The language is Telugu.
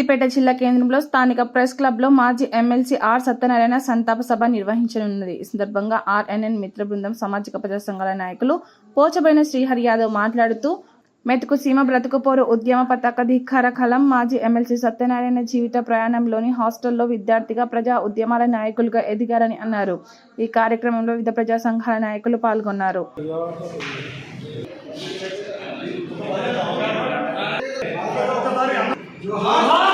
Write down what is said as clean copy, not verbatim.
సిద్దిపేట జిల్లా కేంద్రంలో స్థానిక ప్రెస్ క్లబ్లో మాజీ ఎమ్మెల్సీ ఆర్ సత్యనారాయణ సంతాప సభ నిర్వహించనున్నది. ఈ సందర్భంగా ఆర్ఎన్ఎన్ మిత్ర బృందం సామాజిక ప్రజా సంఘాల నాయకులు పోచబోయిన శ్రీహరి యాదవ్ మాట్లాడుతూ మెతుకు సీమ బ్రతుకుపోరు ఉద్యమ పతాక ధిక్కార కలం మాజీ ఎమ్మెల్సీ సత్యనారాయణ జీవిత ప్రయాణంలోని హాస్టల్లో విద్యార్థిగా ప్రజా ఉద్యమాల నాయకులుగా ఎదిగారని అన్నారు. ఈ కార్యక్రమంలో వివిధ ప్రజా సంఘాల నాయకులు పాల్గొన్నారు. जोहार